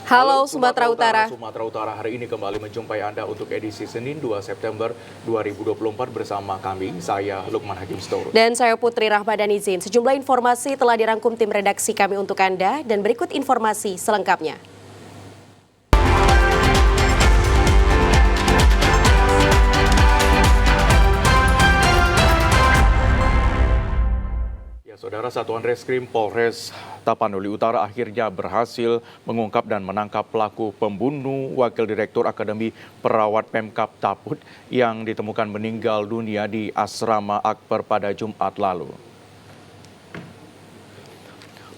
Halo Sumatera Utara. Sumatera Utara hari ini kembali menjumpai Anda untuk edisi Senin 2 September 2024 bersama kami, saya Lukman Hakim Store. Dan saya Putri Rahmadani Zain. Sejumlah informasi telah dirangkum tim redaksi kami untuk Anda dan berikut informasi selengkapnya. Saudara, Satuan Reskrim Polres Tapanuli Utara akhirnya berhasil mengungkap dan menangkap pelaku pembunuh Wakil Direktur Akademi Perawat Pemkab Taput yang ditemukan meninggal dunia di Asrama Akper pada Jumat lalu.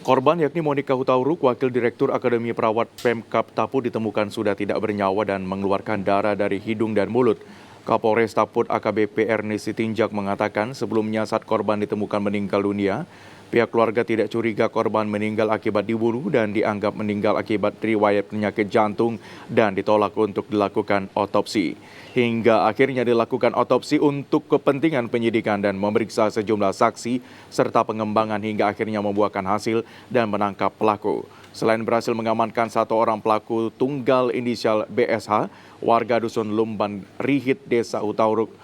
Korban yakni Monika Hutauruk, Wakil Direktur Akademi Perawat Pemkab Taput ditemukan sudah tidak bernyawa dan mengeluarkan darah dari hidung dan mulut. Kapolres Taput AKBP Ernest Sitinjak mengatakan sebelumnya saat korban ditemukan meninggal dunia, pihak keluarga tidak curiga korban meninggal akibat dibunuh dan dianggap meninggal akibat riwayat penyakit jantung dan ditolak untuk dilakukan otopsi. Hingga akhirnya dilakukan otopsi untuk kepentingan penyidikan dan memeriksa sejumlah saksi serta pengembangan hingga akhirnya membuahkan hasil dan menangkap pelaku. Selain berhasil mengamankan satu orang pelaku tunggal inisial BSH, warga Dusun Lumban Rihit, Desa Hutauruk,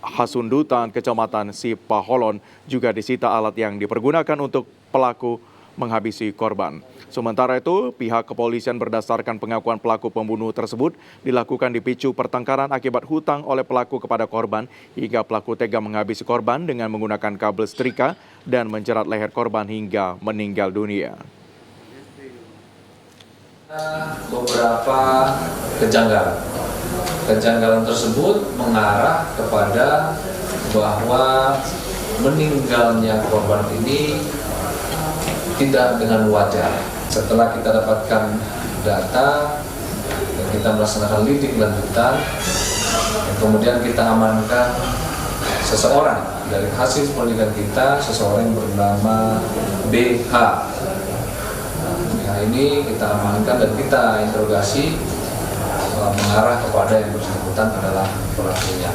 Hasundutan, Kecamatan Sipaholon juga disita alat yang dipergunakan untuk pelaku menghabisi korban. Sementara itu, pihak kepolisian berdasarkan pengakuan pelaku pembunuh tersebut dilakukan dipicu pertengkaran akibat hutang oleh pelaku kepada korban hingga pelaku tega menghabisi korban dengan menggunakan kabel setrika dan menjerat leher korban hingga meninggal dunia. Beberapa kejanggalan tersebut mengarah kepada bahwa meninggalnya korban ini tidak dengan wajar. Setelah kita dapatkan data dan kita melaksanakan lidik lanjutan, kemudian kita amankan seseorang dari hasil penelitian kita, seseorang yang bernama BH. Ini kita amankan dan kita interogasi mengarah kepada yang bersangkutan adalah pelakunya.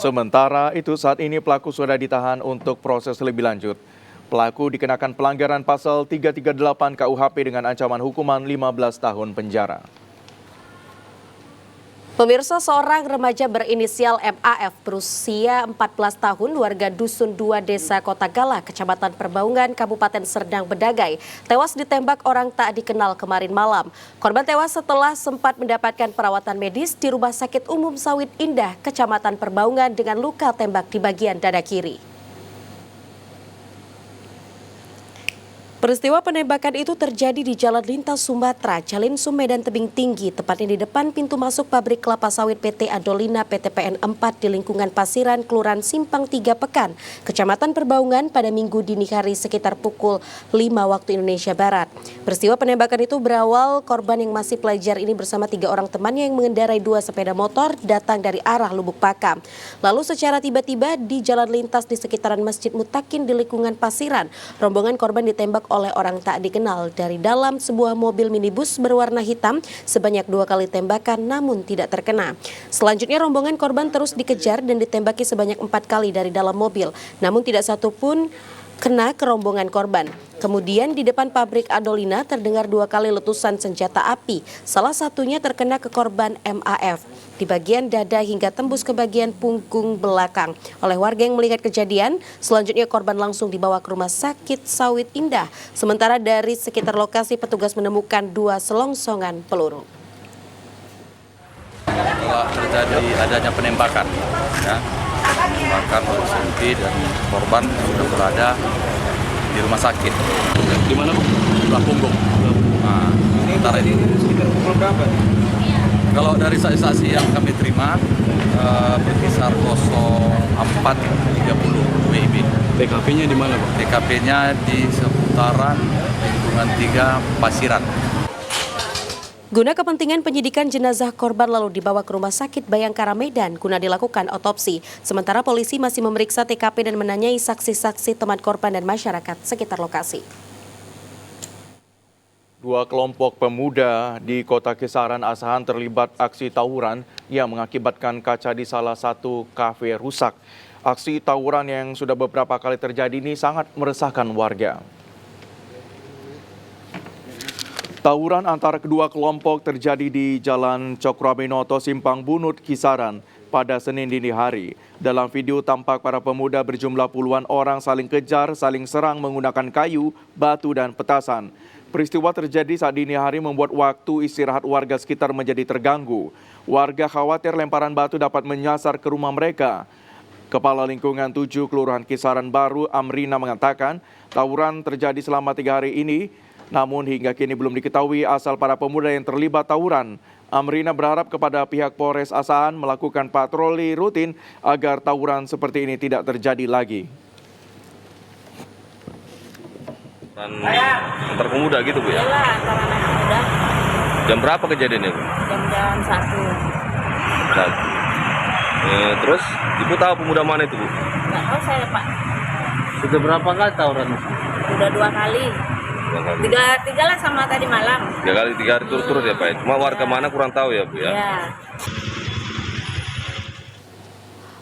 Sementara itu saat ini pelaku sudah ditahan untuk proses lebih lanjut. Pelaku dikenakan pelanggaran pasal 338 KUHP dengan ancaman hukuman 15 tahun penjara. Pemirsa, seorang remaja berinisial MAF berusia 14 tahun warga Dusun 2 Desa Kota Gala, Kecamatan Perbaungan, Kabupaten Serdang Bedagai, tewas ditembak orang tak dikenal kemarin malam. Korban tewas setelah sempat mendapatkan perawatan medis di Rumah Sakit Umum Sawit Indah, Kecamatan Perbaungan dengan luka tembak di bagian dada kiri. Peristiwa penembakan itu terjadi di Jalan Lintas Sumatera, Calinsum, Medan Tebing Tinggi, tepatnya di depan pintu masuk pabrik kelapa sawit PT Adolina PTPN 4 di lingkungan Pasiran, Kelurahan Simpang 3 Pekan, Kecamatan Perbaungan pada Minggu dini hari sekitar pukul 5 waktu Indonesia Barat. Peristiwa penembakan itu berawal korban yang masih pelajar ini bersama 3 orang temannya yang mengendarai 2 sepeda motor datang dari arah Lubuk Pakam. Lalu secara tiba-tiba di jalan lintas di sekitaran Masjid Mutakin di lingkungan Pasiran, rombongan korban ditembak oleh orang tak dikenal dari dalam sebuah mobil minibus berwarna hitam sebanyak 2 kali tembakan namun tidak terkena. Selanjutnya rombongan korban terus dikejar dan ditembaki sebanyak 4 kali dari dalam mobil, namun tidak satu pun kena ke rombongan korban. Kemudian di depan pabrik Adolina terdengar 2 kali letusan senjata api, salah satunya terkena ke korban MAF di bagian dada hingga tembus ke bagian punggung belakang. Oleh warga yang melihat kejadian, selanjutnya korban langsung dibawa ke Rumah Sakit Sawit Indah. Sementara dari sekitar lokasi petugas menemukan 2 selongsongan peluru. Setelah terjadi adanya penembakan, penembakan oleh Sunti dan korban sudah berada di rumah sakit. Di mana, Bu? Sebelah punggung. Nah, sementara ini Sekitar pukul berapa? kalau dari saksi-saksi yang kami terima berkisar 04.30 WIB. TKP-nya di mana, Pak? TKP-nya di seputaran lingkungan 3 Pasiran. Guna kepentingan penyidikan, jenazah korban lalu dibawa ke Rumah Sakit Bayangkara Medan guna dilakukan otopsi. Sementara polisi masih memeriksa TKP dan menanyai saksi-saksi teman korban dan masyarakat sekitar lokasi. 2 kelompok pemuda di Kota Kisaran Asahan terlibat aksi tawuran yang mengakibatkan kaca di salah satu kafe rusak. Aksi tawuran yang sudah beberapa kali terjadi ini sangat meresahkan warga. Tawuran antara kedua kelompok terjadi di Jalan Cokroaminoto, Simpang Bunut, Kisaran pada Senin dini hari. Dalam video tampak para pemuda berjumlah puluhan orang saling kejar, saling serang menggunakan kayu, batu dan petasan. Peristiwa terjadi saat dini hari membuat waktu istirahat warga sekitar menjadi terganggu. Warga khawatir lemparan batu dapat menyasar ke rumah mereka. Kepala Lingkungan 7 Kelurahan Kisaran Baru, Amrina, mengatakan tawuran terjadi selama 3 hari ini, namun hingga kini belum diketahui asal para pemuda yang terlibat tawuran. Amrina berharap kepada pihak Polres Asahan melakukan patroli rutin agar tawuran seperti ini tidak terjadi lagi. Dan antar pemuda gitu Bu ya? Iyalah, antara anak muda. Jam berapa kejadiannya Bu? Jam-jam 1. Terus Ibu tahu pemuda mana itu Bu? Nggak tahu saya Pak. Sudah berapa kali tawuran? Udah 2 kali. 2 kali. Tiga lah sama tadi malam. 3 kali, 3 hari turut-turut ya Pak? Cuma warga mana kurang tahu ya Bu ya? Ya.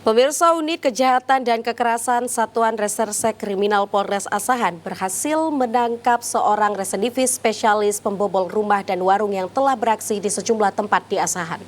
Pemirsa, Unit Kejahatan dan Kekerasan Satuan Reserse Kriminal Polres Asahan berhasil menangkap seorang residivis spesialis pembobol rumah dan warung yang telah beraksi di sejumlah tempat di Asahan.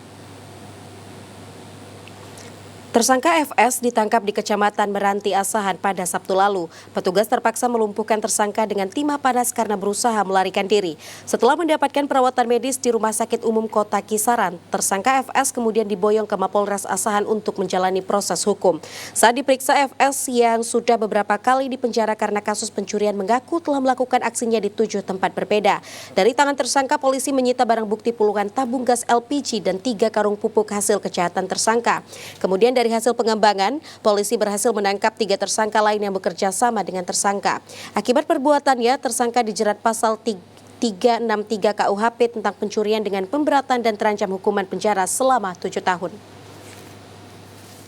Tersangka FS ditangkap di Kecamatan Meranti, Asahan pada Sabtu lalu. Petugas terpaksa melumpuhkan tersangka dengan timah panas karena berusaha melarikan diri. Setelah mendapatkan perawatan medis di Rumah Sakit Umum Kota Kisaran, tersangka FS kemudian diboyong ke Mapolres Asahan untuk menjalani proses hukum. Saat diperiksa, FS yang sudah beberapa kali dipenjara karena kasus pencurian mengaku telah melakukan aksinya di 7 tempat berbeda. Dari tangan tersangka, polisi menyita barang bukti puluhan tabung gas LPG dan 3 karung pupuk hasil kejahatan tersangka. Kemudian dari hasil pengembangan, polisi berhasil menangkap 3 tersangka lain yang bekerja sama dengan tersangka. Akibat perbuatannya, tersangka dijerat pasal 363 KUHP tentang pencurian dengan pemberatan dan terancam hukuman penjara selama 7 tahun.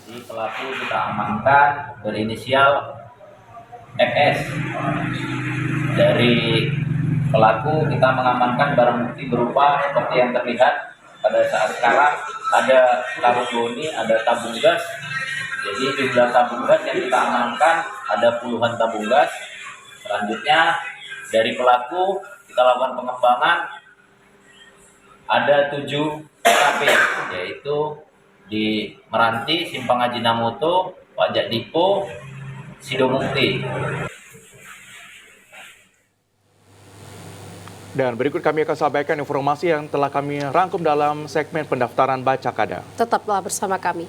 Pelaku kita amankan berinisial FS. Dari pelaku kita mengamankan barang bukti berupa seperti yang terlihat pada saat sekarang, ada karung goni, ada tabung gas. Jadi jumlah tabung gas yang kita amankan ada puluhan tabung gas. Selanjutnya dari pelaku kita lakukan pengembangan, ada 7 TKP, yaitu di Meranti, Simpang Ajinomoto, Pajak Dipo, Sidomukti. Dan berikut kami akan sampaikan informasi yang telah kami rangkum dalam segmen pendaftaran Baca Kada. Tetaplah bersama kami.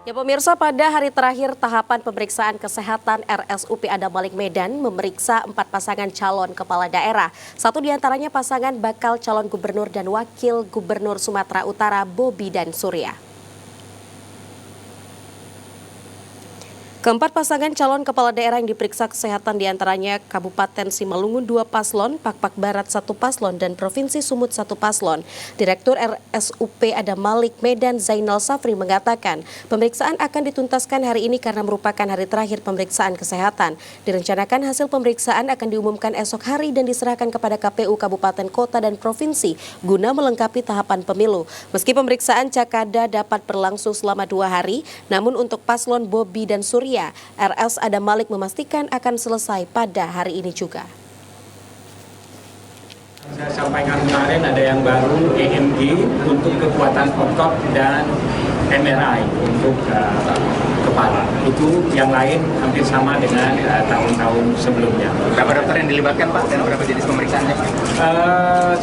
Ya pemirsa, pada hari terakhir tahapan pemeriksaan kesehatan RSUP Adam Malik Medan memeriksa 4 pasangan calon kepala daerah. 1 diantaranya pasangan bakal calon gubernur dan wakil gubernur Sumatera Utara Bobi dan Surya. Keempat pasangan calon kepala daerah yang diperiksa kesehatan diantaranya Kabupaten Simalungun 2 paslon, Pakpak Barat 1 paslon, dan Provinsi Sumut 1 paslon. Direktur RSUP Adam Malik Medan Zainal Safri mengatakan pemeriksaan akan dituntaskan hari ini karena merupakan hari terakhir pemeriksaan kesehatan. Direncanakan hasil pemeriksaan akan diumumkan esok hari dan diserahkan kepada KPU Kabupaten, Kota, dan Provinsi guna melengkapi tahapan pemilu. Meski pemeriksaan Cakada dapat berlangsung selama 2 hari, namun untuk paslon Bobi dan Surya, RS Adam Malik memastikan akan selesai pada hari ini juga. Saya sampaikan kemarin ada yang baru EMG untuk kekuatan otot dan MRI untuk kepala. Itu yang lain hampir sama dengan tahun-tahun sebelumnya. Berapa dokter yang dilibatkan Pak dan berapa jenis pemeriksaannya Pak?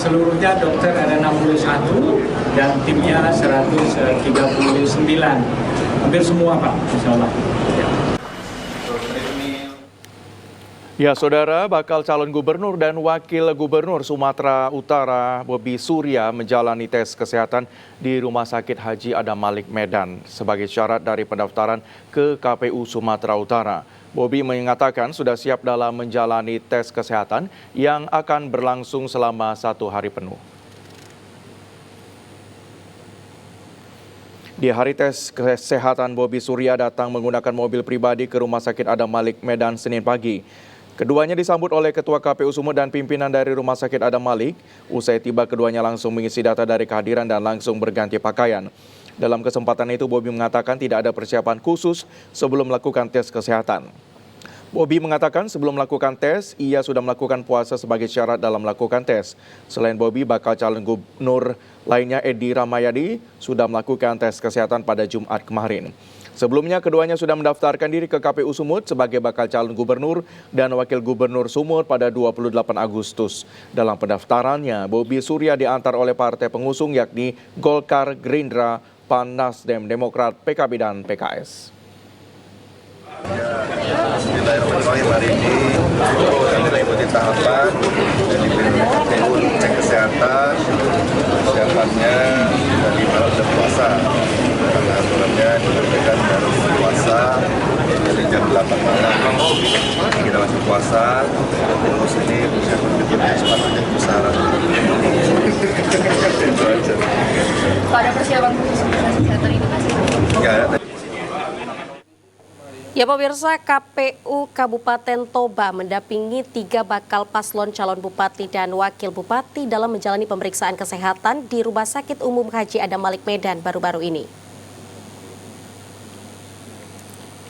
Seluruhnya dokter ada 61 dan timnya 139. Hampir semua Pak, insya Allah. Ya, saudara, bakal calon gubernur dan wakil gubernur Sumatera Utara Bobi Surya menjalani tes kesehatan di Rumah Sakit Haji Adam Malik Medan sebagai syarat dari pendaftaran ke KPU Sumatera Utara. Bobi mengatakan sudah siap dalam menjalani tes kesehatan yang akan berlangsung selama 1 hari penuh. Di hari tes kesehatan, Bobi Surya datang menggunakan mobil pribadi ke Rumah Sakit Adam Malik, Medan, Senin pagi. Keduanya disambut oleh Ketua KPU Sumut dan pimpinan dari Rumah Sakit Adam Malik. Usai tiba, keduanya langsung mengisi data dari kehadiran dan langsung berganti pakaian. Dalam kesempatan itu, Bobi mengatakan tidak ada persiapan khusus sebelum melakukan tes kesehatan. Bobi mengatakan sebelum melakukan tes, ia sudah melakukan puasa sebagai syarat dalam melakukan tes. Selain Bobi, bakal calon gubernur lainnya Edi Rahmayadi sudah melakukan tes kesehatan pada Jumat kemarin. Sebelumnya, keduanya sudah mendaftarkan diri ke KPU Sumut sebagai bakal calon gubernur dan wakil gubernur Sumut pada 28 Agustus. Dalam pendaftarannya, Bobi Surya diantar oleh partai pengusung yakni Golkar, Gerindra, PAN, Nasdem, Demokrat, PKB, dan PKS. Bismillahirrahmanirrahim. Hari ini kami mengikuti tahapan dari KPU cek kesehatan. Persiapannya dari malam dan puasa. Karena aturannya diberbeda harus puasa dari jam 8 malam. Kita masih puasa. Terus ini persiapan kita sepatutnya besar. Itu aja. Ada persiapan khusus kesehatan ini masih? Ya. Ya pemirsa, KPU Kabupaten Toba mendampingi 3 bakal paslon calon bupati dan wakil bupati dalam menjalani pemeriksaan kesehatan di Rumah Sakit Umum Haji Adam Malik Medan baru-baru ini.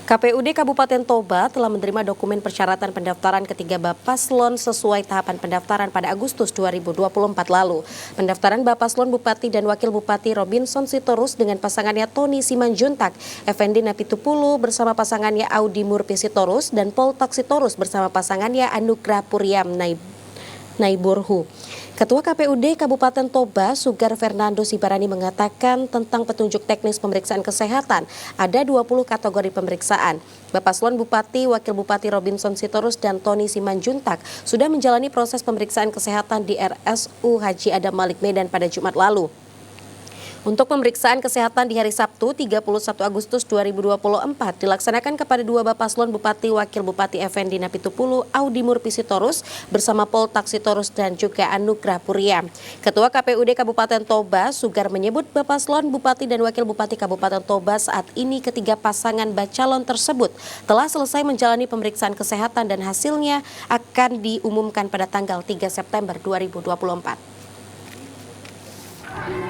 KPUD Kabupaten Toba telah menerima dokumen persyaratan pendaftaran ketiga Bapaslon sesuai tahapan pendaftaran pada Agustus 2024 lalu. Pendaftaran Bapaslon Bupati dan Wakil Bupati Robinson Sitorus dengan pasangannya Tony Simanjuntak, Effendi Napitupulu bersama pasangannya Audi Murpi Sitorus, dan Poltak Sitorus bersama pasangannya Anugrah Puriam Naiburhu. Ketua KPUD Kabupaten Toba, Sugar Fernando Sibarani mengatakan tentang petunjuk teknis pemeriksaan kesehatan, ada 20 kategori pemeriksaan. Bapaslon Bupati, Wakil Bupati Robinson Sitorus dan Tony Simanjuntak sudah menjalani proses pemeriksaan kesehatan di RSU Haji Adam Malik Medan pada Jumat lalu. Untuk pemeriksaan kesehatan di hari Sabtu 31 Agustus 2024 dilaksanakan kepada 2 Bapaslon Bupati Wakil Bupati Effendi Napitupulu, Audi Murpi Sitorus bersama Poltak Sitorus dan juga Anugrah Puriam. Ketua KPUD Kabupaten Toba, Sugar menyebut Bapaslon Bupati dan Wakil Bupati Kabupaten Toba saat ini ketiga pasangan bacalon tersebut telah selesai menjalani pemeriksaan kesehatan dan hasilnya akan diumumkan pada tanggal 3 September 2024.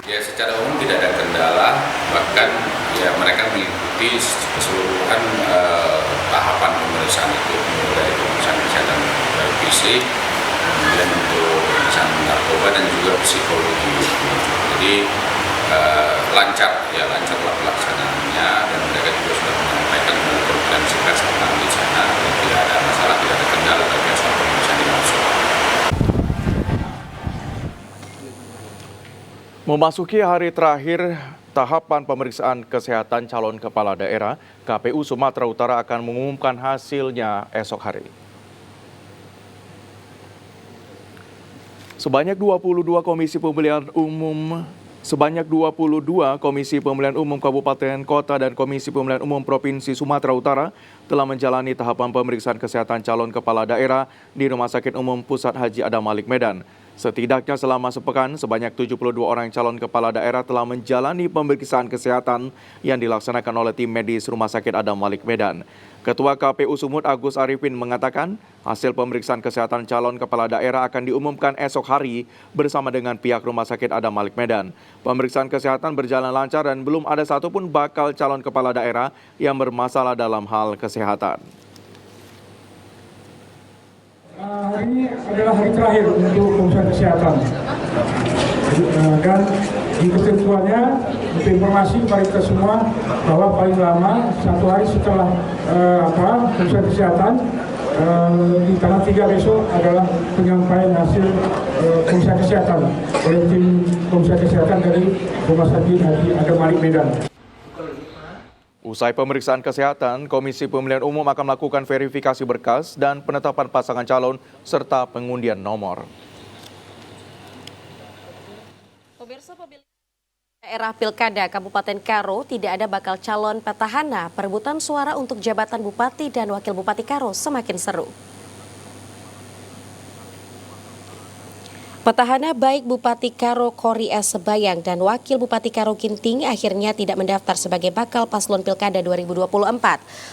Ya, secara umum tidak ada kendala, bahkan ya mereka mengikuti keseluruhan tahapan pemeriksaan itu, mulai dari pemeriksaan kesehatan fisik, kemudian untuk pemeriksaan narkoba dan juga psikologi. Jadi lancar pelaksanaannya, dan mereka juga sudah menyampaikan konferensi pers tentang di sana, dan tidak ada masalah, tidak ada kendala terkait soal pemeriksaan dimaksud. Memasuki hari terakhir tahapan pemeriksaan kesehatan calon kepala daerah, KPU Sumatera Utara akan mengumumkan hasilnya esok hari. Sebanyak 22 komisi pemilihan umum kabupaten, kota, dan komisi pemilihan umum provinsi Sumatera Utara telah menjalani tahapan pemeriksaan kesehatan calon kepala daerah di Rumah Sakit Umum Pusat Haji Adam Malik Medan. Setidaknya selama sepekan, sebanyak 72 orang calon kepala daerah telah menjalani pemeriksaan kesehatan yang dilaksanakan oleh tim medis Rumah Sakit Adam Malik Medan. Ketua KPU Sumut Agus Arifin mengatakan hasil pemeriksaan kesehatan calon kepala daerah akan diumumkan esok hari bersama dengan pihak Rumah Sakit Adam Malik Medan. Pemeriksaan kesehatan berjalan lancar dan belum ada satupun bakal calon kepala daerah yang bermasalah dalam hal kesehatan. Hari ini adalah hari terakhir untuk pemeriksaan kesehatan, dan di ketentuannya untuk informasi kepada kita semua bahwa paling lama 1 hari setelah pemeriksaan kesehatan di tanggal 3 besok adalah penyampaian hasil pemeriksaan kesehatan oleh tim pemeriksaan kesehatan dari Rumah Sakit Haji Adam Malik Medan. Usai pemeriksaan kesehatan, Komisi Pemilihan Umum akan melakukan verifikasi berkas dan penetapan pasangan calon serta pengundian nomor. Pemirsa, pemilihan daerah Pilkada Kabupaten Karo tidak ada bakal calon petahana. Perebutan suara untuk jabatan Bupati dan Wakil Bupati Karo semakin seru. Petahana baik Bupati Karo Kori S. Sebayang dan Wakil Bupati Karo Ginting akhirnya tidak mendaftar sebagai bakal paslon Pilkada 2024.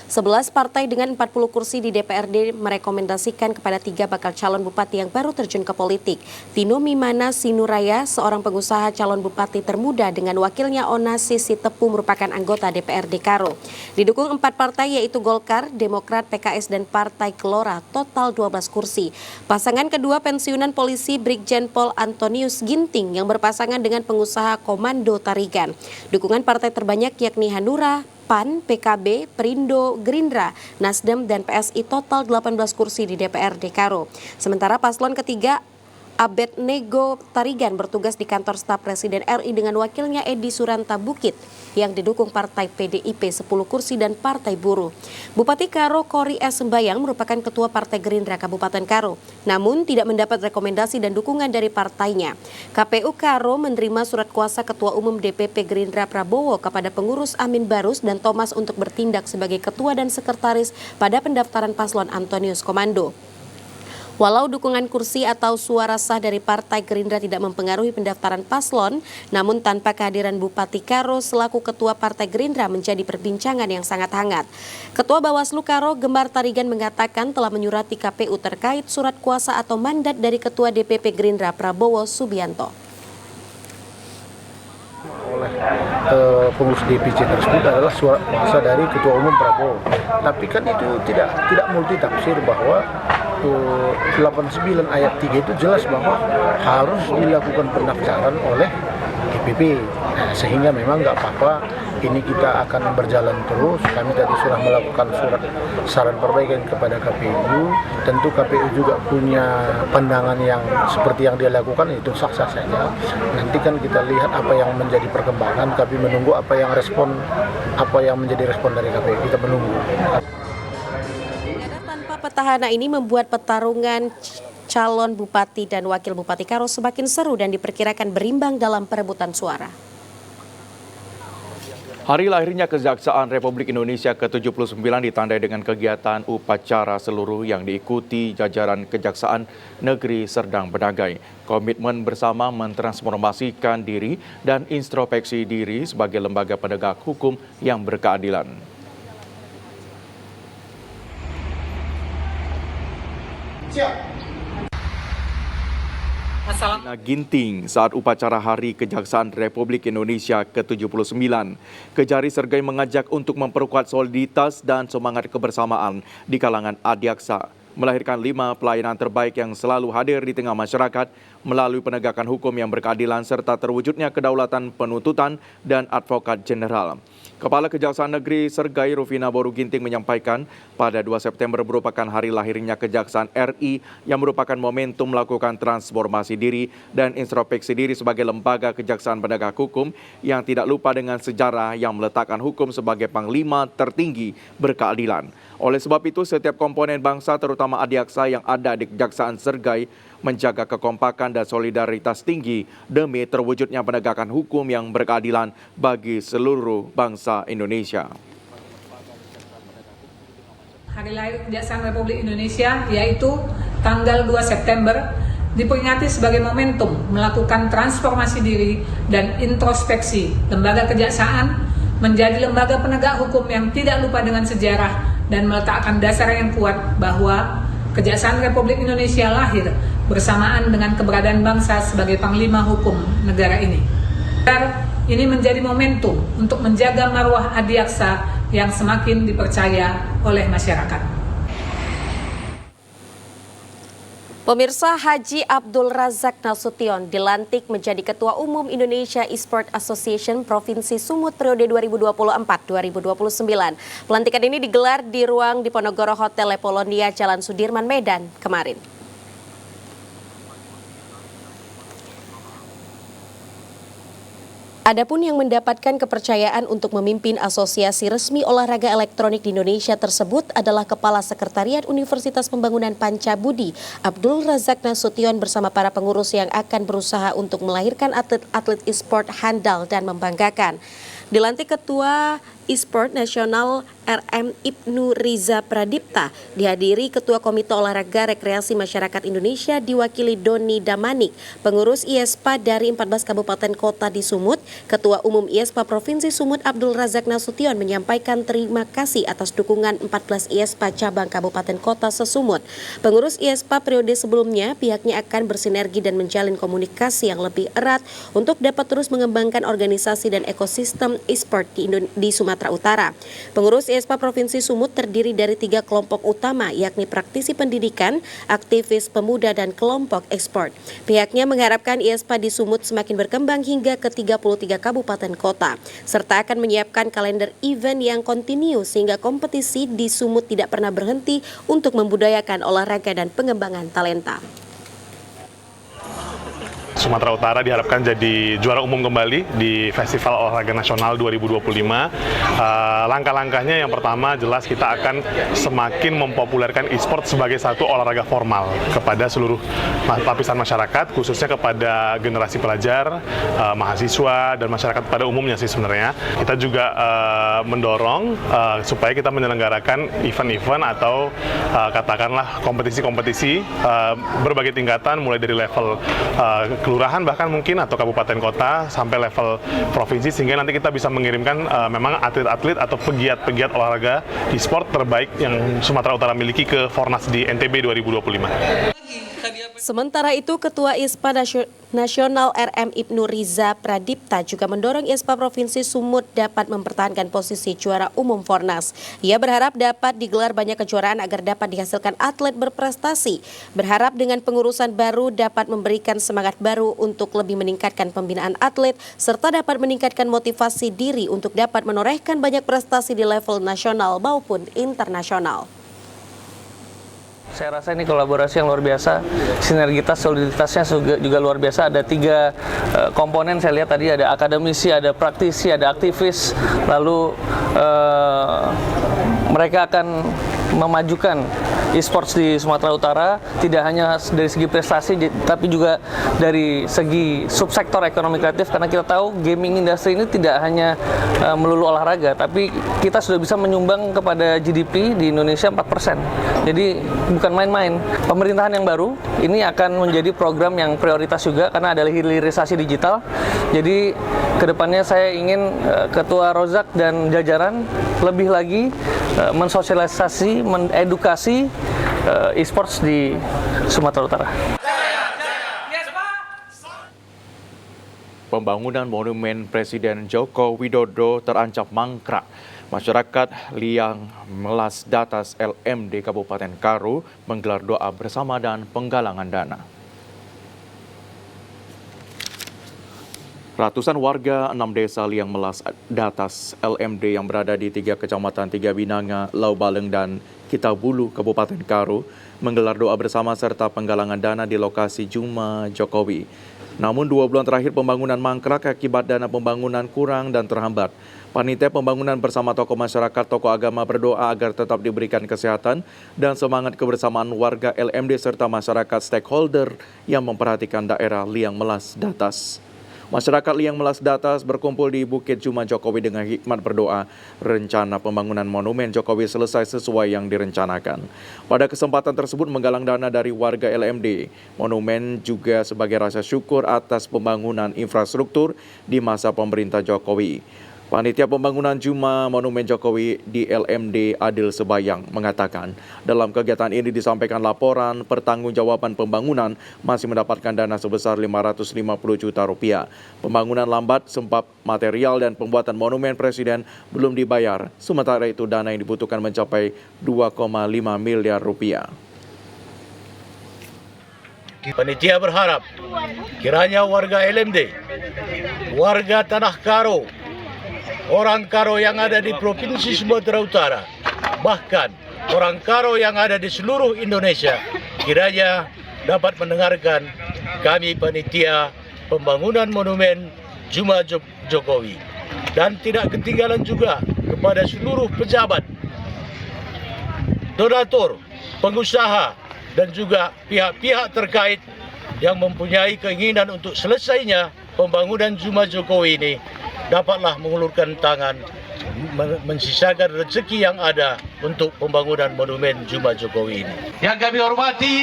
11 partai dengan 40 kursi di DPRD merekomendasikan kepada 3 bakal calon bupati yang baru terjun ke politik. Tino Mimana Sinuraya, seorang pengusaha calon bupati termuda dengan wakilnya Onas Sisi Tepu merupakan anggota DPRD Karo. Didukung 4 partai yaitu Golkar, Demokrat, PKS, dan Partai Gelora, total 12 kursi. Pasangan kedua pensiunan polisi Brigjen Pol Antonius Ginting yang berpasangan dengan pengusaha Komando Tarigan. Dukungan partai terbanyak yakni Hanura, PAN, PKB, Perindo, Gerindra, Nasdem, dan PSI total 18 kursi di DPRD Karo. Sementara paslon ketiga Abednego Tarigan bertugas di kantor staf Presiden RI dengan wakilnya Edi Suranta Bukit yang didukung Partai PDIP 10 kursi dan Partai Buruh. Bupati Karo Kori S. Sembayang merupakan Ketua Partai Gerindra Kabupaten Karo, namun tidak mendapat rekomendasi dan dukungan dari partainya. KPU Karo menerima surat kuasa Ketua Umum DPP Gerindra Prabowo kepada pengurus Amin Barus dan Thomas untuk bertindak sebagai Ketua dan Sekretaris pada pendaftaran paslon Antonius Komando. Walau dukungan kursi atau suara sah dari Partai Gerindra tidak mempengaruhi pendaftaran paslon, namun tanpa kehadiran Bupati Karo selaku Ketua Partai Gerindra menjadi perbincangan yang sangat hangat. Ketua Bawaslu Karo Gemar Tarigan mengatakan telah menyurati KPU terkait surat kuasa atau mandat dari Ketua DPP Gerindra Prabowo Subianto. Oleh pengurus DPC tersebut adalah surat kuasa dari Ketua Umum Prabowo. Tapi kan itu tidak multitafsir bahwa 89 ayat 3 itu jelas bahwa harus dilakukan pendaftaran oleh DPP. Nah, sehingga memang nggak apa-apa, ini kita akan berjalan terus. Kami tadi sudah melakukan surat saran perbaikan kepada KPU. Tentu KPU juga punya pandangan yang seperti yang dia lakukan, itu sah-sah saja. Nanti kan kita lihat apa yang menjadi perkembangan. Kami menunggu apa yang menjadi respon dari KPU. Kita menunggu. Petahana ini membuat pertarungan calon bupati dan wakil bupati Karo semakin seru dan diperkirakan berimbang dalam perebutan suara. Hari lahirnya Kejaksaan Republik Indonesia ke-79 ditandai dengan kegiatan upacara seluruh yang diikuti jajaran Kejaksaan Negeri Serdang Bedagai. Komitmen bersama mentransformasikan diri dan introspeksi diri sebagai lembaga penegak hukum yang berkeadilan. Ginting saat upacara Hari Kejaksaan Republik Indonesia ke-79. Kejari Sergai mengajak untuk memperkuat soliditas dan semangat kebersamaan di kalangan adiaksa, melahirkan 5 pelayanan terbaik yang selalu hadir di tengah masyarakat melalui penegakan hukum yang berkeadilan serta terwujudnya kedaulatan penuntutan dan advokat jeneral. Kepala Kejaksaan Negeri Sergai Rufina Boru Ginting menyampaikan pada 2 September merupakan hari lahirnya Kejaksaan RI yang merupakan momentum melakukan transformasi diri dan introspeksi diri sebagai lembaga kejaksaan penegak hukum yang tidak lupa dengan sejarah yang meletakkan hukum sebagai panglima tertinggi berkeadilan. Oleh sebab itu, setiap komponen bangsa terutama adiaksa yang ada di Kejaksaan Sergai menjaga kekompakan dan solidaritas tinggi demi terwujudnya penegakan hukum yang berkeadilan bagi seluruh bangsa Indonesia. Hari lahir Kejaksaan Republik Indonesia yaitu tanggal 2 September diperingati sebagai momentum melakukan transformasi diri dan introspeksi lembaga kejaksaan menjadi lembaga penegak hukum yang tidak lupa dengan sejarah dan meletakkan dasar yang kuat bahwa Kejaksaan Republik Indonesia lahir bersamaan dengan keberadaan bangsa sebagai panglima hukum negara ini. Ini menjadi momentum untuk menjaga marwah adiaksa yang semakin dipercaya oleh masyarakat. Pemirsa, Haji Abdul Razak Nasution dilantik menjadi Ketua Umum Indonesia Esport Association Provinsi Sumut periode 2024-2029. Pelantikan ini digelar di ruang Diponegoro Hotel Lepolonia, Jalan Sudirman, Medan kemarin. Adapun yang mendapatkan kepercayaan untuk memimpin Asosiasi Resmi Olahraga Elektronik di Indonesia tersebut adalah Kepala Sekretariat Universitas Pembangunan Pancabudi, Abdul Razak Nasution bersama para pengurus yang akan berusaha untuk melahirkan atlet-atlet e-sport handal dan membanggakan. Dilantik Ketua E-Sport Nasional RM Ibnu Riza Pradipta dihadiri Ketua Komite Olahraga Rekreasi Masyarakat Indonesia diwakili Doni Damanik, pengurus IESPA dari 14 kabupaten kota di Sumut. Ketua Umum IESPA Provinsi Sumut Abdul Razak Nasution menyampaikan terima kasih atas dukungan 14 IESPA cabang kabupaten kota sesumut. Pengurus IESPA periode sebelumnya pihaknya akan bersinergi dan menjalin komunikasi yang lebih erat untuk dapat terus mengembangkan organisasi dan ekosistem e-sport di Sumatera Utara. Pengurus IESPA Provinsi Sumut terdiri dari 3 kelompok utama, yakni praktisi pendidikan, aktivis pemuda, dan kelompok ekspor. Pihaknya mengharapkan IESPA di Sumut semakin berkembang hingga ke 33 kabupaten kota, serta akan menyiapkan kalender event yang kontinu sehingga kompetisi di Sumut tidak pernah berhenti untuk membudayakan olahraga dan pengembangan talenta. Sumatera Utara diharapkan jadi juara umum kembali di Festival Olahraga Nasional 2025. Langkah-langkahnya yang pertama jelas kita akan semakin mempopulerkan e-sport sebagai satu olahraga formal kepada seluruh lapisan masyarakat, khususnya kepada generasi pelajar, mahasiswa, dan masyarakat pada umumnya sih sebenarnya. Kita juga mendorong supaya kita menyelenggarakan event-event atau katakanlah kompetisi-kompetisi berbagai tingkatan, mulai dari level kelurahan bahkan mungkin atau kabupaten kota sampai level provinsi, sehingga nanti kita bisa mengirimkan memang atlet-atlet atau pegiat-pegiat olahraga e-sport terbaik yang Sumatera Utara miliki ke Fornas di NTB 2025. Sementara itu, Ketua IESPA Nasional RM Ibnu Riza Pradipta juga mendorong IESPA Provinsi Sumut dapat mempertahankan posisi juara umum Fornas. Ia berharap dapat digelar banyak kejuaraan agar dapat dihasilkan atlet berprestasi. Berharap dengan pengurusan baru dapat memberikan semangat baru untuk lebih meningkatkan pembinaan atlet, serta dapat meningkatkan motivasi diri untuk dapat menorehkan banyak prestasi di level nasional maupun internasional. Saya rasa ini kolaborasi yang luar biasa, sinergitas, soliditasnya juga luar biasa. Ada 3 komponen saya lihat tadi, ada akademisi, ada praktisi, ada aktivis, lalu mereka akan memajukan e-sports di Sumatera Utara, tidak hanya dari segi prestasi, tapi juga dari segi subsektor ekonomi kreatif, karena kita tahu gaming industry ini tidak hanya melulu olahraga, tapi kita sudah bisa menyumbang kepada GDP di Indonesia 4%. Jadi bukan main-main. Pemerintahan yang baru ini akan menjadi program yang prioritas juga, karena ada hilirisasi digital. Jadi kedepannya saya ingin Ketua Rozak dan jajaran lebih lagi mensosialisasi, mengedukasi e-sports di Sumatera Utara. Pembangunan monumen Presiden Joko Widodo terancam mangkrak. Masyarakat Liang Melas Datas LMD Kabupaten Karo menggelar doa bersama dan penggalangan dana. Ratusan warga 6 desa Liang Melas Datas LMD yang berada di 3 kecamatan 3 Binanga, Lau Baleng, dan Kitabulu, Kabupaten Karo, menggelar doa bersama serta penggalangan dana di lokasi Juma Jokowi. Namun 2 bulan terakhir pembangunan mangkrak akibat dana pembangunan kurang dan terhambat. Panitia pembangunan bersama tokoh masyarakat, tokoh agama berdoa agar tetap diberikan kesehatan dan semangat kebersamaan warga LMD serta masyarakat stakeholder yang memperhatikan daerah Liang Melas Datas. Masyarakat Liang Melas Datas berkumpul di Bukit Juma Jokowi dengan hikmat berdoa rencana pembangunan monumen Jokowi selesai sesuai yang direncanakan. Pada kesempatan tersebut menggalang dana dari warga LMD. Monumen juga sebagai rasa syukur atas pembangunan infrastruktur di masa pemerintah Jokowi. Panitia Pembangunan Juma Monumen Jokowi di LMD Adil Sebayang mengatakan, dalam kegiatan ini disampaikan laporan pertanggungjawaban pembangunan masih mendapatkan dana sebesar 550 juta rupiah. Pembangunan lambat sebab material dan pembuatan monumen Presiden belum dibayar. Sementara itu dana yang dibutuhkan mencapai 2,5 miliar rupiah. Panitia berharap kiranya warga LMD, warga Tanah Karo, orang Karo yang ada di Provinsi Sumatera Utara, bahkan orang Karo yang ada di seluruh Indonesia, kiranya dapat mendengarkan kami panitia pembangunan monumen Juma Jokowi. Dan tidak ketinggalan juga kepada seluruh pejabat, donatur, pengusaha, dan juga pihak-pihak terkait yang mempunyai keinginan untuk selesainya pembangunan Juma Jokowi ini, dapatlah mengulurkan tangan mensisakan rezeki yang ada untuk pembangunan monumen Juma Jokowi ini. Yang kami hormati,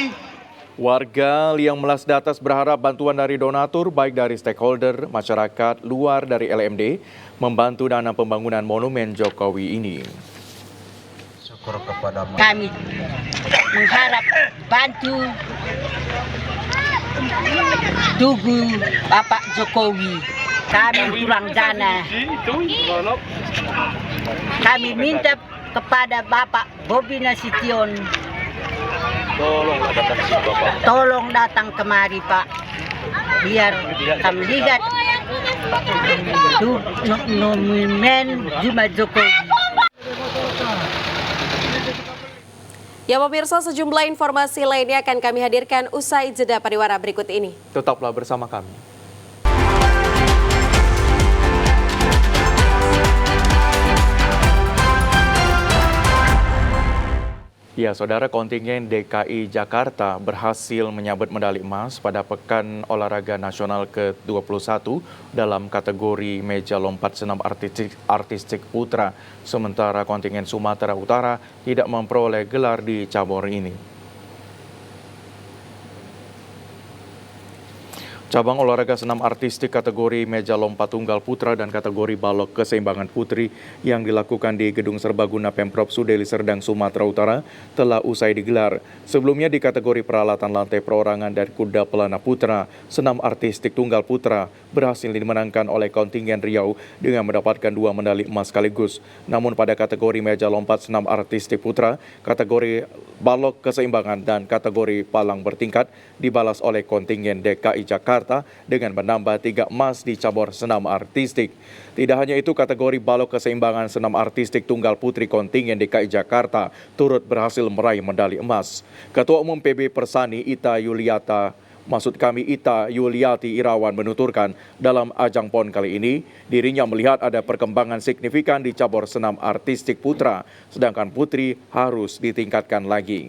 warga Liang Melas Datas berharap bantuan dari donatur baik dari stakeholder, masyarakat luar dari LMD membantu dana pembangunan monumen Jokowi ini. Syukur kepada kami mengharap bantu Tugu Bapak Jokowi. Kami kurang dana. Kami minta kepada Bapak Bobi Nasution, tolong datang kemari Pak, biar kami lihat monumen Juma Jokowi. Ya pemirsa, sejumlah informasi lainnya akan kami hadirkan usai jeda pariwara berikut ini. Tetaplah bersama kami. Ya, saudara, kontingen DKI Jakarta berhasil menyabet medali emas pada Pekan Olahraga Nasional ke-21 dalam kategori meja lompat senam artistik putra, sementara kontingen Sumatera Utara tidak memperoleh gelar di cabur ini. Cabang olahraga senam artistik kategori meja lompat tunggal putra dan kategori balok keseimbangan putri yang dilakukan di Gedung Serbaguna Pemprov Sudeli Serdang, Sumatera Utara telah usai digelar. Sebelumnya di kategori peralatan lantai perorangan dan kuda pelana putra, senam artistik tunggal putra berhasil dimenangkan oleh kontingen Riau dengan mendapatkan 2 medali emas sekaligus. Namun pada kategori meja lompat senam artistik putra, kategori balok keseimbangan dan kategori palang bertingkat dibalas oleh kontingen DKI Jakarta dengan menambah 3 emas di cabur senam artistik. Tidak hanya itu, kategori balok keseimbangan senam artistik tunggal putri kontingen DKI Jakarta turut berhasil meraih medali emas. Ketua Umum PB Persani Ita Yuliati Irawan menuturkan dalam ajang PON kali ini, dirinya melihat ada perkembangan signifikan di cabur senam artistik putra, sedangkan putri harus ditingkatkan lagi.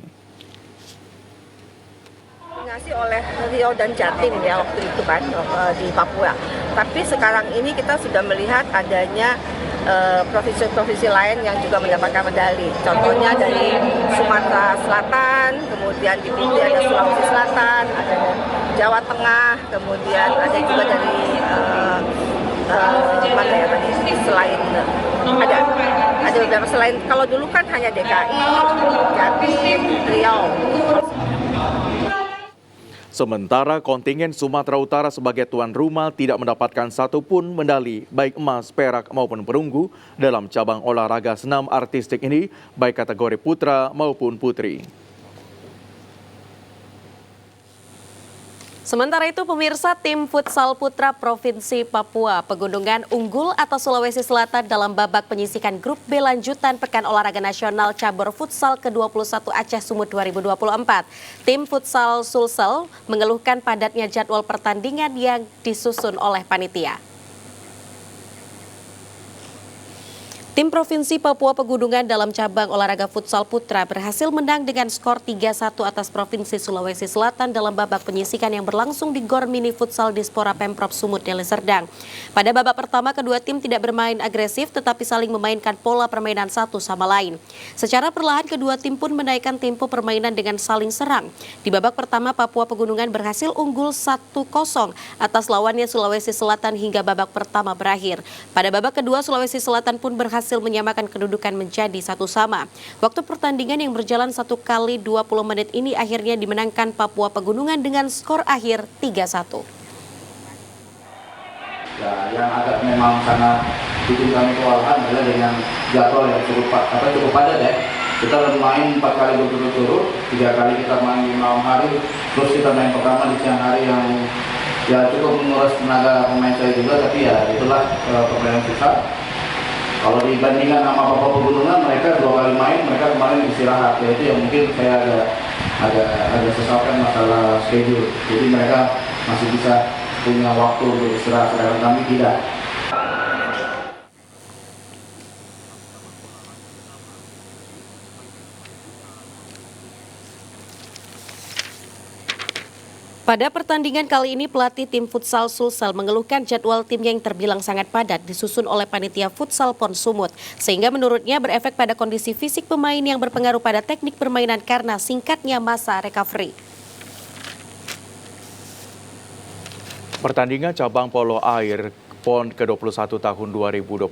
Oleh Riau dan Jatim ya waktu itu kan di Papua. Tapi sekarang ini kita sudah melihat adanya provinsi-provinsi lain yang juga mendapatkan medali. Contohnya dari Sumatera Selatan, kemudian di Putri ada Sulawesi Selatan, ada Jawa Tengah, kemudian ada juga dari mana ya tadi selain ada beberapa selain, kalau dulu kan hanya DKI, Jatim, Riau. Sementara kontingen Sumatera Utara sebagai tuan rumah tidak mendapatkan satupun medali baik emas, perak maupun perunggu dalam cabang olahraga senam artistik ini baik kategori putra maupun putri. Sementara itu pemirsa, tim futsal putra Provinsi Papua Pegunungan unggul atas Sulawesi Selatan dalam babak penyisikan grup B lanjutan Pekan Olahraga Nasional Cabur Futsal ke-21 Aceh Sumut 2024. Tim futsal Sulsel mengeluhkan padatnya jadwal pertandingan yang disusun oleh panitia. Tim Provinsi Papua Pegunungan dalam cabang olahraga futsal putra berhasil menang dengan skor 3-1 atas Provinsi Sulawesi Selatan dalam babak penyisikan yang berlangsung di Gor Mini Futsal Dispora Pemprov Sumut Deli Serdang. Pada babak pertama, kedua tim tidak bermain agresif tetapi saling memainkan pola permainan satu sama lain. Secara perlahan kedua tim pun menaikkan tempo permainan dengan saling serang. Di babak pertama, Papua Pegunungan berhasil unggul 1-0 atas lawannya Sulawesi Selatan hingga babak pertama berakhir. Pada babak kedua, Sulawesi Selatan pun berhasil menyamakan kedudukan menjadi 1-1. Waktu pertandingan yang berjalan 1 kali 20 menit ini akhirnya dimenangkan Papua Pegunungan dengan skor akhir 3-1. Ya, yang agak memang sangat bikin kami kewalahan adalah dengan jadwal yang cukup padat ya. Kita bermain 4 kali berturut-turut, 3 kali kita main di malam hari, terus kita main pertama di siang hari yang ya cukup menguras tenaga pemain saya juga, tapi ya itulah permainan kita. Kalau dibandingkan sama Papua Pegunungan, mereka 2 kali main, mereka kemarin istirahat, ya itu yang mungkin saya agak sesalkan masalah schedule. Jadi mereka masih bisa punya waktu untuk istirahat, sedangkan kami tidak. Pada pertandingan kali ini, pelatih tim futsal Sulsel mengeluhkan jadwal timnya yang terbilang sangat padat disusun oleh panitia futsal PON Sumut, sehingga menurutnya berefek pada kondisi fisik pemain yang berpengaruh pada teknik permainan karena singkatnya masa recovery. Pertandingan cabang polo air PON ke-21 tahun 2024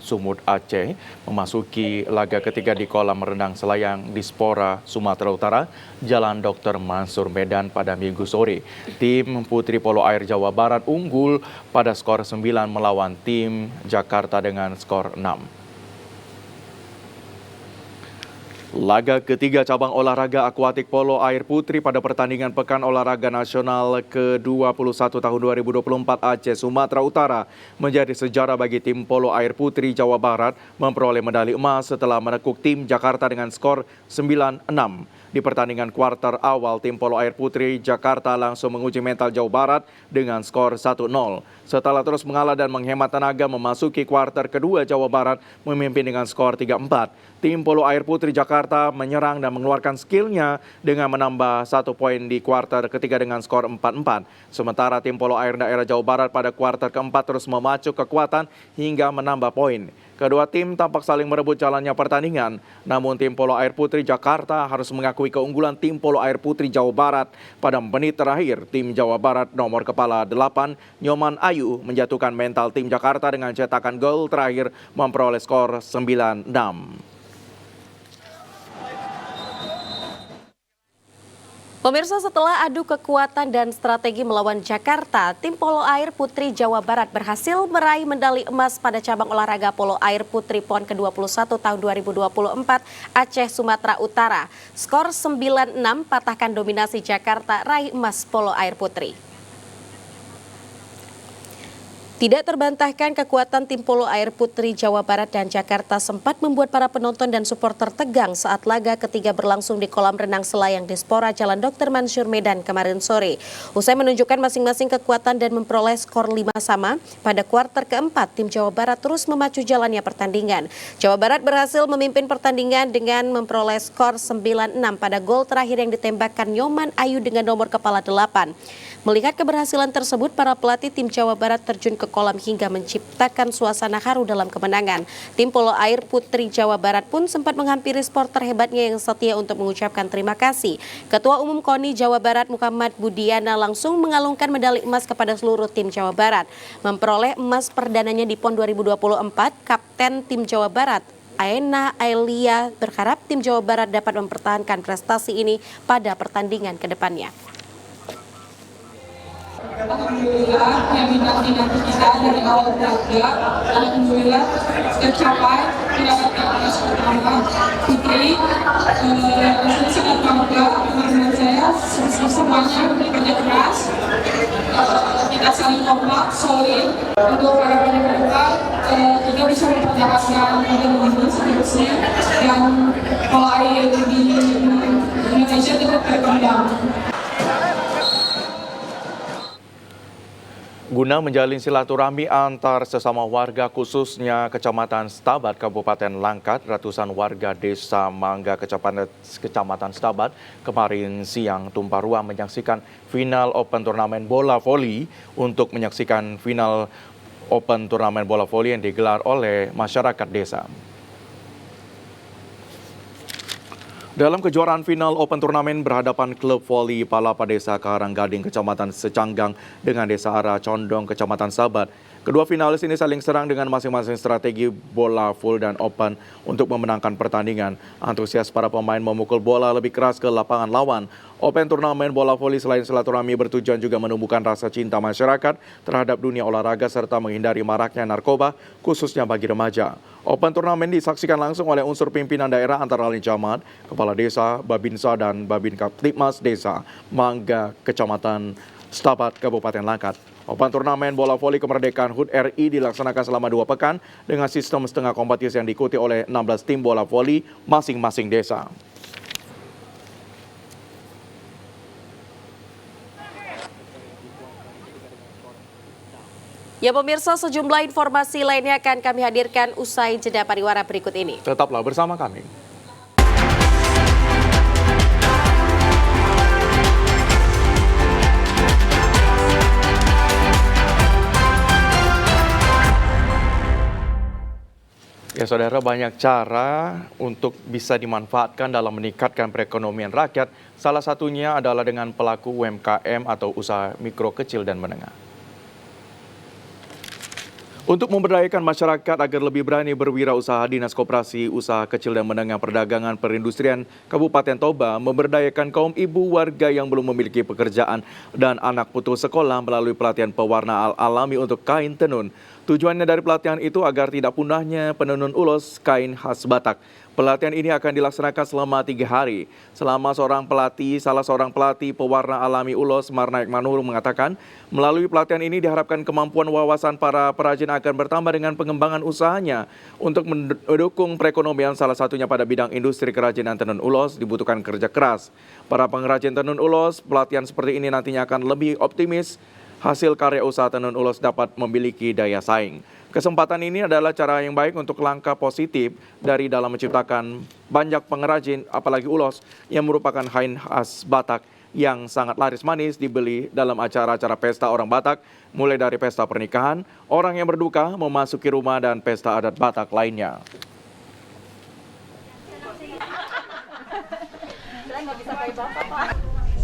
Sumut Aceh memasuki laga ketiga di kolam renang Selayang Dispora, Sumatera Utara, Jalan Dr. Mansur Medan pada Minggu sore. Tim Putri Polo Air Jawa Barat unggul pada skor 9 melawan tim Jakarta dengan skor 6. Laga ketiga cabang olahraga akuatik polo air putri pada pertandingan Pekan Olahraga Nasional ke-21 tahun 2024 Aceh Sumatera Utara menjadi sejarah bagi tim polo air putri Jawa Barat memperoleh medali emas setelah menekuk tim Jakarta dengan skor 9-6. Di pertandingan kuarter awal, tim polo air putri Jakarta langsung menguji mental Jawa Barat dengan skor 1-0. Setelah terus mengalah dan menghemat tenaga memasuki kuarter kedua, Jawa Barat memimpin dengan skor 3-4. Tim polo air putri Jakarta menyerang dan mengeluarkan skillnya dengan menambah 1 poin di kuarter ketiga dengan skor 4-4. Sementara tim polo air daerah Jawa Barat pada kuarter keempat terus memacu kekuatan hingga menambah poin. Kedua tim tampak saling merebut jalannya pertandingan, namun tim polo air putri Jakarta harus mengakui keunggulan tim polo air putri Jawa Barat. Pada menit terakhir, tim Jawa Barat nomor kepala 8 Nyoman Ayu menjatuhkan mental tim Jakarta dengan cetakan gol terakhir memperoleh skor 9-6. Pemirsa, setelah adu kekuatan dan strategi melawan Jakarta, tim polo air putri Jawa Barat berhasil meraih medali emas pada cabang olahraga polo air putri PON ke-21 tahun 2024 Aceh Sumatera Utara. Skor 9-6 patahkan dominasi Jakarta raih emas polo air putri. Tidak terbantahkan, kekuatan tim polo air putri Jawa Barat dan Jakarta sempat membuat para penonton dan supporter tegang saat laga ketiga berlangsung di kolam renang Selayang Dispora Jalan Dr. Mansur Medan kemarin sore. Usai menunjukkan masing-masing kekuatan dan memperoleh skor 5 sama, pada kuarter keempat tim Jawa Barat terus memacu jalannya pertandingan. Jawa Barat berhasil memimpin pertandingan dengan memperoleh skor 9-6 pada gol terakhir yang ditembakkan Nyoman Ayu dengan nomor kepala 8. Melihat keberhasilan tersebut, para pelatih tim Jawa Barat terjun ke kolam hingga menciptakan suasana haru dalam kemenangan. Tim polo air putri Jawa Barat pun sempat menghampiri sporter hebatnya yang setia untuk mengucapkan terima kasih. Ketua Umum KONI Jawa Barat Muhammad Budiana langsung mengalungkan medali emas kepada seluruh tim Jawa Barat. Memperoleh emas perdananya di PON 2024, Kapten tim Jawa Barat Aena Ailia berharap tim Jawa Barat dapat mempertahankan prestasi ini pada pertandingan ke depannya. Alhamdulillah, yang minat-minat kita dari awal belajar, alhamdulillah tercapai. Kita dapat pertama putri, saya sangat bangga dengan saya. Semuanya bekerja keras, kita saling kompak, solid. Untuk para peserta, kita bisa mendapatkan medali ini seterusnya yang mulai di Indonesia tetap berkembang. Guna menjalin silaturahmi antar sesama warga khususnya Kecamatan Stabat, Kabupaten Langkat, ratusan warga Desa Mangga, Kecamatan Stabat, kemarin siang tumpah ruah menyaksikan final Open Turnamen Bola Voli. Untuk menyaksikan final Open Turnamen Bola Voli yang digelar oleh masyarakat desa. Dalam kejuaraan final Open Turnamen berhadapan klub voli Palapa Desa Karanggading, Kecamatan Secanggang dengan Desa Ara Condong, Kecamatan Sabat. Kedua finalis ini saling serang dengan masing-masing strategi bola full dan open untuk memenangkan pertandingan. Antusias para pemain memukul bola lebih keras ke lapangan lawan. Open Turnamen Bola Voli selain silaturahmi bertujuan juga menumbuhkan rasa cinta masyarakat terhadap dunia olahraga serta menghindari maraknya narkoba, khususnya bagi remaja. Open Turnamen disaksikan langsung oleh unsur pimpinan daerah antara lain camat, kepala desa, babinsa dan babin kaptipmas desa Mangga, Kecamatan Stabat, Kabupaten Langkat. Open Turnamen Bola Voli Kemerdekaan HUT RI dilaksanakan selama 2 pekan dengan sistem setengah kompetisi yang diikuti oleh 16 tim bola voli masing-masing desa. Ya pemirsa, sejumlah informasi lainnya akan kami hadirkan usai jeda pariwara berikut ini. Tetaplah bersama kami. Ya saudara, banyak cara untuk bisa dimanfaatkan dalam meningkatkan perekonomian rakyat. Salah satunya adalah dengan pelaku UMKM atau usaha mikro, kecil, dan menengah. Untuk memberdayakan masyarakat agar lebih berani berwirausaha, Dinas Koperasi Usaha Kecil dan Menengah Perdagangan Perindustrian Kabupaten Toba memberdayakan kaum ibu warga yang belum memiliki pekerjaan dan anak putus sekolah melalui pelatihan pewarna alami untuk kain tenun. Tujuannya dari pelatihan itu agar tidak punahnya penenun ulos kain khas Batak. Pelatihan ini akan dilaksanakan selama 3 hari. Salah seorang pelatih pewarna alami ulos, Marnaik Manur, mengatakan melalui pelatihan ini diharapkan kemampuan wawasan para perajin akan bertambah dengan pengembangan usahanya. Untuk mendukung perekonomian, salah satunya pada bidang industri kerajinan tenun ulos dibutuhkan kerja keras. Para pengrajin tenun ulos, pelatihan seperti ini nantinya akan lebih optimis. Hasil karya usaha tenun ulos dapat memiliki daya saing. Kesempatan ini adalah cara yang baik untuk langkah positif dari dalam menciptakan banyak pengrajin, apalagi ulos, yang merupakan kain khas Batak yang sangat laris manis dibeli dalam acara-acara pesta orang Batak, mulai dari pesta pernikahan, orang yang berduka, memasuki rumah, dan pesta adat Batak lainnya.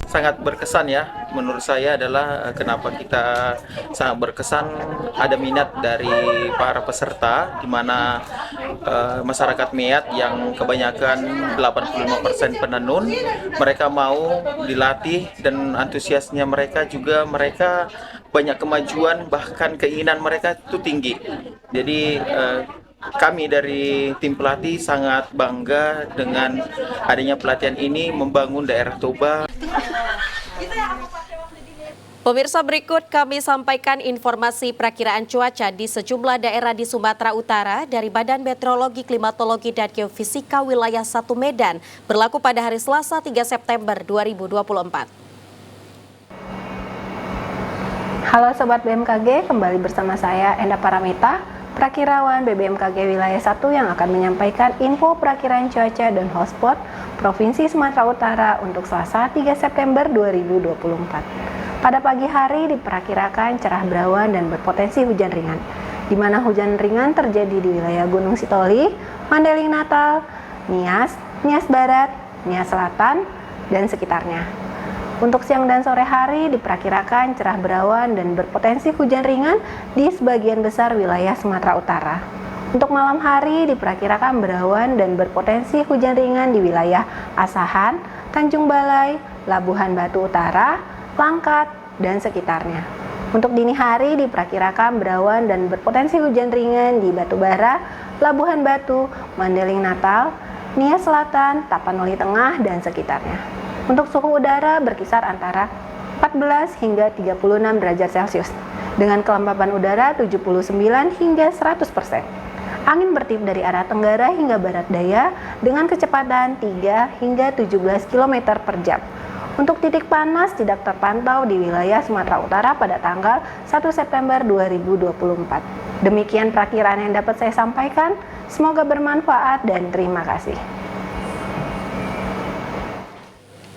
Sangat berkesan ya, menurut saya adalah kenapa kita sangat berkesan ada minat dari para peserta, di mana masyarakat Meat yang kebanyakan 85% penenun, mereka mau dilatih dan antusiasnya mereka juga, mereka banyak kemajuan, bahkan keinginan mereka itu tinggi. Jadi kami dari tim pelatih sangat bangga dengan adanya pelatihan ini membangun daerah Toba. Pemirsa, berikut kami sampaikan informasi perakiraan cuaca di sejumlah daerah di Sumatera Utara dari Badan Meteorologi, Klimatologi, dan Geofisika Wilayah 1 Medan berlaku pada hari Selasa 3 September 2024. Halo Sobat BMKG, kembali bersama saya Enda Paramita, Prakirawan BBMKG Wilayah 1 yang akan menyampaikan info perakiraan cuaca dan hotspot Provinsi Sumatera Utara untuk Selasa 3 September 2024. Pada pagi hari diperkirakan cerah berawan dan berpotensi hujan ringan, di mana hujan ringan terjadi di wilayah Gunung Sitoli, Mandailing Natal, Nias, Nias Barat, Nias Selatan, dan sekitarnya. Untuk siang dan sore hari diperkirakan cerah berawan dan berpotensi hujan ringan di sebagian besar wilayah Sumatera Utara. Untuk malam hari diperkirakan berawan dan berpotensi hujan ringan di wilayah Asahan, Tanjung Balai, Labuhan Batu Utara, Langkat, dan sekitarnya. Untuk dini hari diperkirakan berawan dan berpotensi hujan ringan di Batubara, Labuhan Batu, Mandailing Natal, Nias Selatan, Tapanuli Tengah, dan sekitarnya. Untuk suhu udara berkisar antara 14 hingga 36 derajat Celcius, dengan kelembapan udara 79 hingga 100%. Angin bertiup dari arah tenggara hingga barat daya dengan kecepatan 3 hingga 17 km per jam. Untuk titik panas tidak terpantau di wilayah Sumatera Utara pada tanggal 1 September 2024. Demikian perakiraan yang dapat saya sampaikan. Semoga bermanfaat dan terima kasih.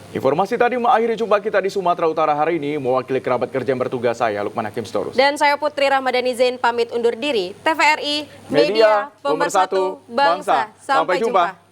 Informasi tadi mengakhiri jumpa kita di Sumatera Utara hari ini. Mewakili kerabat kerja yang bertugas, saya Lukman Hakim Storus. Dan saya Putri Rahmadani Zain pamit undur diri. TVRI, Media Pemersatu Bangsa. Sampai jumpa.